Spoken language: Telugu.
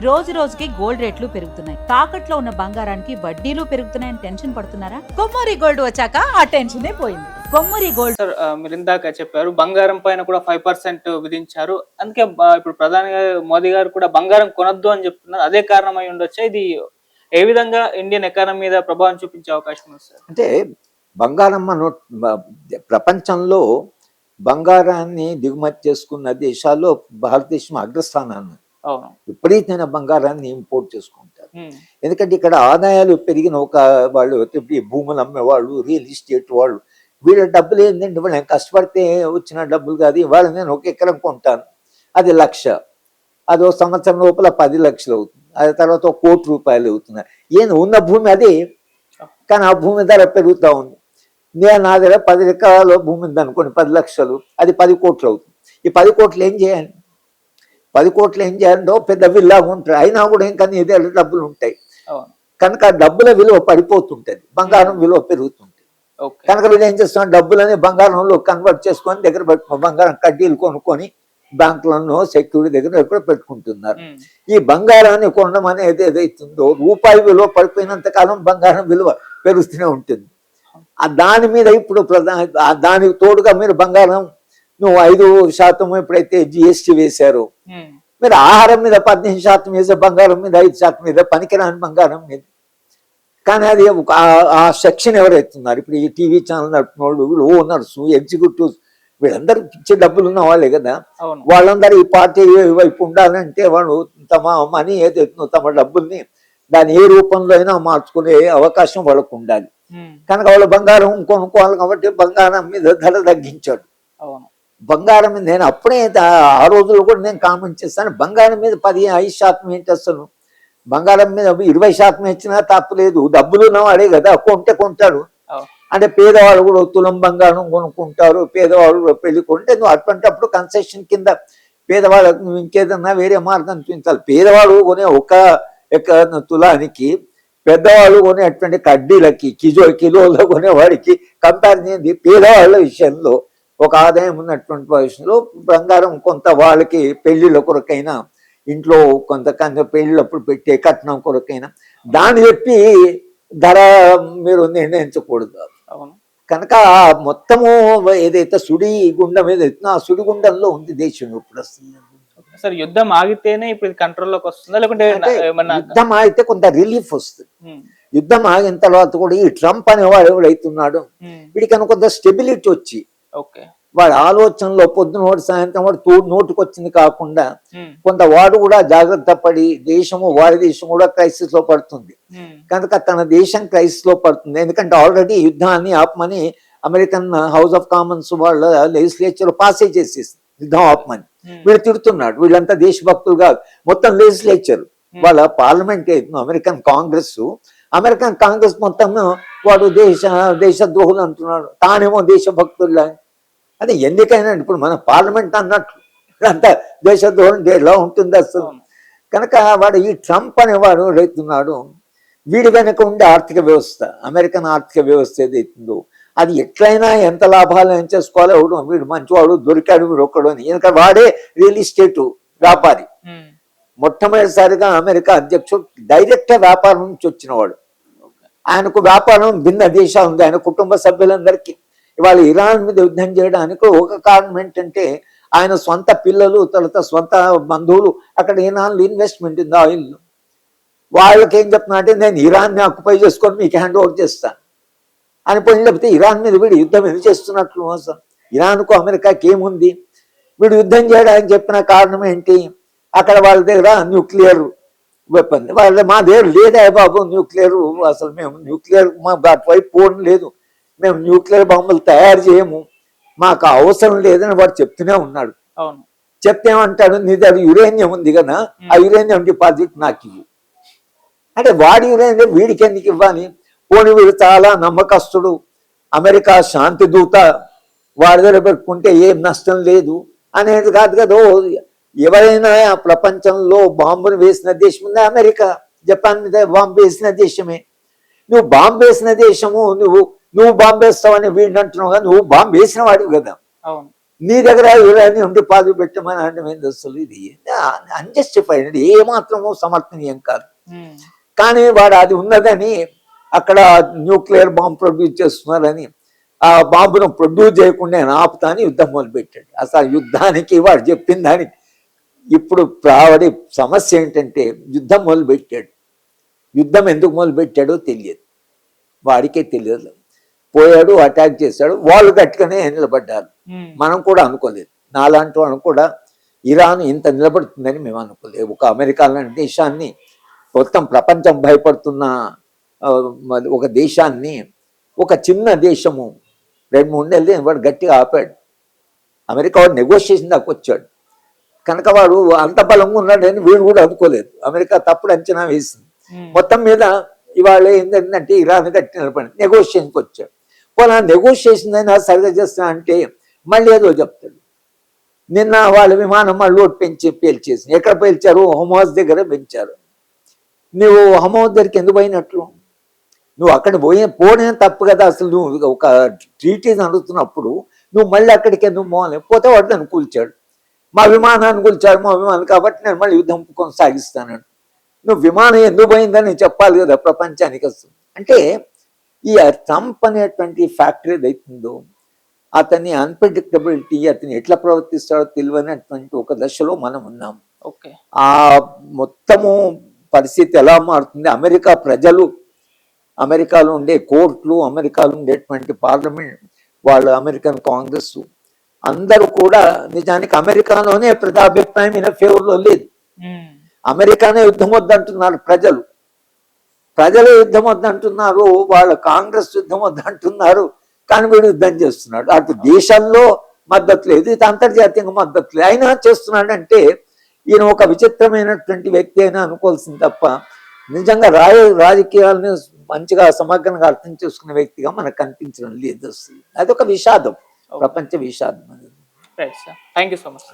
రోజు రోజుకి గోల్డ్ రేట్లు పెరుగుతున్నాయి. తాకట్లో ఉన్న బంగారానికి వడ్డీలు పెరుగుతున్నాయని టెన్షన్ పడుతున్నారా? కొమ్మూరి గోల్డ్ వచ్చాక ఆ టెన్షనే పోయింది. కొమ్మూరి గోల్డ్. సార్ మీరు ఇందాక చెప్పారు బంగారం పైన కూడా 5% విధించారు. అందుకే ఇప్పుడు ప్రధాని మోదీ గారు కూడా బంగారం కొనొద్దు అని చెప్తున్నారు. అదే కారణం అయి ఉండొచ్చా? ఇది ఏ విధంగా ఇండియన్ ఎకానమీ మీద ప్రభావం చూపించే అవకాశం ఉంది సార్? అంటే బంగారం ప్రపంచంలో బంగారాన్ని దిగుమతి చేసుకున్న దేశాల్లో భారతదేశం అగ్రస్థానాన్ని విపరీతమైన బంగారాన్ని ఇంపోర్ట్ చేసుకుంటారు. ఎందుకంటే ఇక్కడ ఆదాయాలు పెరిగిన వాళ్ళు భూములు అమ్మేవాళ్ళు, రియల్ ఎస్టేట్ వాళ్ళు, వీళ్ళ డబ్బులు ఏంటంటే వాళ్ళు కష్టపడితే వచ్చిన డబ్బులు కాదు. ఇవాళ నేను 1 ఎకరం కొంటాను, అది 1,00,000, అదో సంవత్సరం లోపల 10 లక్షలు అవుతుంది, అది తర్వాత 1 కోటి రూపాయలు అవుతున్నాయి. ఉన్న భూమి అదే, కానీ ఆ భూమి ధర పెరుగుతూ ఉంది. నా దగ్గర 10 ఎకరాల భూమి ఉంది అనుకోండి, 10 లక్షలు, అది 10 కోట్లు అవుతుంది. ఈ 10 కోట్లు ఏం చేయాలి? 10 కోట్లు ఏం చేయాలంటే పెద్ద విల్లా ఉంటాయి, అయినా కూడా ఇంకా ఇదే డబ్బులు ఉంటాయి. కనుక డబ్బుల విలువ పడిపోతుంటది, బంగారం విలువ పెరుగుతుంటది. కనుక వీళ్ళు ఏం చేస్తున్నారు, డబ్బులని బంగారంలో కన్వర్ట్ చేసుకొని దగ్గర పెట్టుకో, బంగారం కడ్డీలు కొనుక్కొని బ్యాంకులను సెక్యూరిటీ దగ్గర ఎక్కడ పెట్టుకుంటున్నారు. ఈ బంగారాన్ని కొనడం అనేది ఏదైతుందో, రూపాయి విలువ పడిపోయినంత కాలం బంగారం విలువ పెరుగుతూనే ఉంటుంది. దాని మీద ఇప్పుడు దానికి తోడుగా మీరు బంగారం నువ్వు 5% ఎప్పుడైతే జిఎస్టీ వేశారో, మీరు ఆహారం మీద 18% వేసే బంగారం మీద 5% మీద పనికిరాని బంగారం మీద. కానీ అది ఆ సెక్షన్ ఎవరైతున్నారు ఇప్పుడు ఈ టీవీ ఛానల్ నడుపుతున్న వాళ్ళు, ఓనర్స్, ఎగ్జిక్యూటివ్స్, వీళ్ళందరూ ఇచ్చే డబ్బులు ఉన్న వాళ్ళే కదా. వాళ్ళందరూ ఈ పార్టీ వైపు ఉండాలంటే వాళ్ళు తమ మనీ ఏదైతుందో, తమ డబ్బుల్ని దాని ఏ రూపంలో అయినా మార్చుకునే అవకాశం వాళ్ళకు ఉండాలి. కనుక వాళ్ళు బంగారం కొనుక్కోవాలి కాబట్టి బంగారం మీద ధర తగ్గించాడు. బంగారం మీద నేను అప్పుడే ఆ రోజుల్లో కూడా నేను కామెంట్ చేస్తాను, బంగారం మీద 15% ఏంటి అసలు? బంగారం మీద 20% ఇచ్చినా తప్పలేదు, డబ్బులు ఉన్నవాడే కదా కొంటే కొంటాడు. అంటే పేదవాళ్ళు కూడా తులం బంగారం కొనుక్కుంటారు, పేదవాళ్ళు పెళ్లి కొంటే నువ్వు అటువంటిప్పుడు కన్సెషన్ కింద పేదవాళ్ళకు నువ్వు ఇంకేదన్నా వేరే మార్గం చూపించాలి. పేదవాళ్ళు కొనే ఒక తులానికి పెద్దవాళ్ళు కొనేటువంటి కడ్డీలకి కిలోలో కొనేవాడికి కంపారిజన్ ఏంది? పేదవాళ్ళ విషయంలో ఒక ఆదాయం ఉన్నటువంటి విషయంలో బంగారం కొంత వాళ్ళకి పెళ్లిళ్ళ కొరకైనా, ఇంట్లో కొంత పెళ్లిళ్ళప్పుడు పెట్టే కట్నం కొరకైనా దాన్ని చెప్పి ధర మీరు నిర్ణయించకూడదు. కనుక మొత్తము ఏదైతే సుడిగుండం ఏదైతుందో ఆ సుడిగుండంలో ఉంది దేశం ఇప్పుడు. వస్తుంది సార్, యుద్ధం ఆగితేనే ఇప్పుడు కంట్రోల్లోకి వస్తుందా, లేకుంటే యుద్ధం ఆగితే కొంత రిలీఫ్ వస్తుంది. యుద్ధం ఆగిన తర్వాత కూడా ఈ ట్రంప్ అనేవాడు ఎవడైతున్నాడు, వీడికన్నా కొంత స్టెబిలిటీ వచ్చి వాడి ఆలోచనలో పొద్దున వాడు సాయంత్రం వాడు నోటికి వచ్చింది కాకుండా కొంత వాడు కూడా జాగ్రత్త పడి వాడి దేశం కూడా క్రైసిస్ లో పడుతుంది. కనుక తన దేశం క్రైసిస్ లో పడుతుంది. ఎందుకంటే ఆల్రెడీ యుద్ధాన్ని ఆపమని అమెరికన్ హౌస్ ఆఫ్ కామన్స్ వాళ్ళ లెజిస్లేచర్ పాసే చేసేసి యుద్ధం ఆపమని వీళ్ళు తిడుతున్నాడు. వీళ్ళంతా దేశభక్తులు కాదు, మొత్తం లెజిస్లేచర్ వాళ్ళ పార్లమెంట్ అమెరికన్ కాంగ్రెస్ మొత్తం వాడు దేశద్రోహులు అంటున్నాడు, తానేమో దేశభక్తుల్లా. అదే ఎందుకైనా ఇప్పుడు మన పార్లమెంట్ అన్నట్లు అంతా దేశద్రోహం ఎలా ఉంటుంది అసలు. కనుక వాడు ఈ ట్రంప్ అనేవాడు రైతున్నాడు, వీడి వెనక ఉండే ఆర్థిక వ్యవస్థ, అమెరికన్ ఆర్థిక వ్యవస్థ ఏదైతుందో అది ఎట్లయినా ఎంత లాభాలు ఏం చేసుకోవాలో వీడు మంచివాడు దొరికాడు వీడు ఒక్కడు అని. ఎందుకంటే వాడే రియల్ ఎస్టేట్ వ్యాపారి. మొట్టమొదటిసారిగా అమెరికా అధ్యక్షుడు డైరెక్ట్ వ్యాపారం నుంచి వచ్చినవాడు. ఆయనకు వ్యాపారం భిన్న దేశాలు ఉంది, ఆయన కుటుంబ సభ్యులందరికీ. ఇవాళ ఇరాన్ మీద యుద్ధం చేయడానికి ఒక కారణం ఏంటంటే ఆయన సొంత పిల్లలు, తర్వాత సొంత బంధువులు అక్కడ ఇరాన్లో ఇన్వెస్ట్మెంట్ ఉంది ఆయిల్. వాళ్ళకి ఏం చెప్తున్నా అంటే నేను ఇరాన్ని ఆక్యుపై చేసుకొని మీకు హ్యాండ్ ఓవర్ చేస్తాను అని పోయి, లేకపోతే ఇరాన్ మీద వీడు యుద్ధం ఎందుకు చేస్తున్నట్లు? అసలు ఇరాన్కు అమెరికాకి ఏముంది? వీడు యుద్ధం చేయడానికి చెప్పిన కారణం ఏంటి? అక్కడ వాళ్ళ దగ్గర న్యూక్లియర్ వెపన్, మా దగ్గర లేదా బాబు న్యూక్లియర్, అసలు మేము న్యూక్లియర్ మా అటువైపు పోవడం లేదు, మేము న్యూక్లియర్ బాంబులు తయారు చేయము, మాకు అవసరం లేదని వాడు చెప్తూనే ఉన్నాడు. చెప్తే ఏమంటాడు, నీ దగ్గర యురేనియం ఉంది కదా, ఆ యురేనియం డిపాజిట్ నాకు ఇవ్వు అంటే వాడి యురేనియం వీడికి ఎందుకు ఇవ్వాలి? పోనీ వీడు చాలా నమ్మకస్తుడు, అమెరికా శాంతి దూత, వాడి దగ్గర పెట్టుకుంటే ఏం నష్టం లేదు అనేది కాదు కదా. ఎవరైనా ప్రపంచంలో బాంబును వేసిన దేశం ఉంది అమెరికా. జపాన్ మీద బాంబు వేసిన దేశమే. నువ్వు బాంబు వేసిన దేశము, నువ్వు బాంబు వేస్తావని వీడిని అంటున్నావు కదా, నువ్వు బాంబు వేసిన వాడివి కదా. నీ దగ్గర యురేనియం డిపాజిట్ పెట్టమని అంటే అసలు ఇది అన్జస్టిఫైడ్, ఏ మాత్రమూ సమర్థనీయం కాదు. కానీ వాడు అది ఉన్నదని అక్కడ న్యూక్లియర్ బాంబు ప్రొడ్యూస్ చేస్తున్నారని ఆ బాంబును ప్రొడ్యూస్ చేయకుండా ఆయన ఆపుతాని యుద్ధం మొదలుపెట్టాడు. అసలు యుద్ధానికి వాడు చెప్పిన దానికి ఇప్పుడు వాడి సమస్య ఏంటంటే యుద్ధం మొదలుపెట్టాడు. యుద్ధం ఎందుకు మొదలుపెట్టాడో తెలియదు, వాడికే తెలియదు. పోయాడు, అటాక్ చేశాడు, వాళ్ళు గట్టిగానే నిలబడ్డారు. మనం కూడా అనుకోలేదు, నాలాంటి వాళ్ళు కూడా ఇరాన్ ఇంత నిలబడుతుందని మేము అనుకోలేదు. ఒక అమెరికా లాంటి దేశాన్ని, మొత్తం ప్రపంచం భయపడుతున్న ఒక దేశాన్ని, ఒక చిన్న దేశము 2-3 నెలలు వాడు గట్టిగా ఆపాడు. అమెరికా వాడు నెగోషియేషన్ దాకా వచ్చాడు కనుక వాడు అంత బలంగా ఉన్నాడని వీడు కూడా అనుకోలేదు. అమెరికా తప్పుడు అంచనా వేసింది. మొత్తం మీద ఇవాళ ఏంటంటే ఇరాన్ గట్టి నిలబడి నెగోషియేషన్కి వచ్చాడు. పోలా నెగోషియేషన్ అయినా సరిగా చేస్తున్నా అంటే మళ్ళీ ఏదో చెప్తాడు. నిన్న వాళ్ళ విమానం మళ్ళీ పేల్చేసి, ఎక్కడ పేల్చారు? హమాస్ దగ్గర పెంచారు. నువ్వు హమాస్ దగ్గరికి ఎందుకు పోయినట్లు? నువ్వు అక్కడ పోనే తప్పు కదా. అసలు నువ్వు ఒక ట్రీటీ నడుస్తున్నప్పుడు నువ్వు మళ్ళీ అక్కడికి ఎందుకు పోవాలి? పోతే వాడు నన్ను కూల్చాడు, మా విమానాన్ని కూల్చాడు, మా విమానం, కాబట్టి నేను మళ్ళీ యుద్ధం కొనసాగిస్తాను. నువ్వు విమానం ఎందుకు పోయిందని చెప్పాలి కదా ప్రపంచానికి. వస్తుంది అంటే ఈ ట్రంప్ అనేటువంటి ఫ్యాక్టరీ ఏదైతుందో అతని అన్ప్రెడిక్టబిలిటీ, అతను ఎట్లా ప్రవర్తిస్తాడో తెలియనటువంటి ఒక దశలో మనం ఉన్నాం. ఆ మొత్తము పరిస్థితి ఎలా మారుతుంది? అమెరికా ప్రజలు, అమెరికాలో ఉండే కోర్టులు, అమెరికాలో ఉండేటువంటి పార్లమెంట్, వాళ్ళు అమెరికన్ కాంగ్రెస్ అందరూ కూడా నిజానికి అమెరికాలోనే ప్రజాభిప్రాయం ఈయన ఫేవర్లో లేదు. అమెరికానే యుద్ధం వద్దంటున్నారు ప్రజలు, ప్రజలు యుద్ధం వద్దంటున్నారు, వాళ్ళ కాంగ్రెస్ యుద్ధం వద్దంటున్నారు. కానీ వీడు యుద్ధం చేస్తున్నాడు. అటు దేశంలో మద్దతు లేదు, ఇది అంతర్జాతీయంగా మద్దతు లేదు, అయినా చేస్తున్నాడంటే ఈయన ఒక విచిత్రమైనటువంటి వ్యక్తి అయినా అనుకోవాల్సింది తప్ప నిజంగా రాజకీయాలను మంచిగా సమగ్రంగా అర్థం చేసుకునే వ్యక్తిగా మనకు కనిపించడం లేదు. అదొక విషాదం, ప్రపంచ విషాదం అనేది. Thank you so much.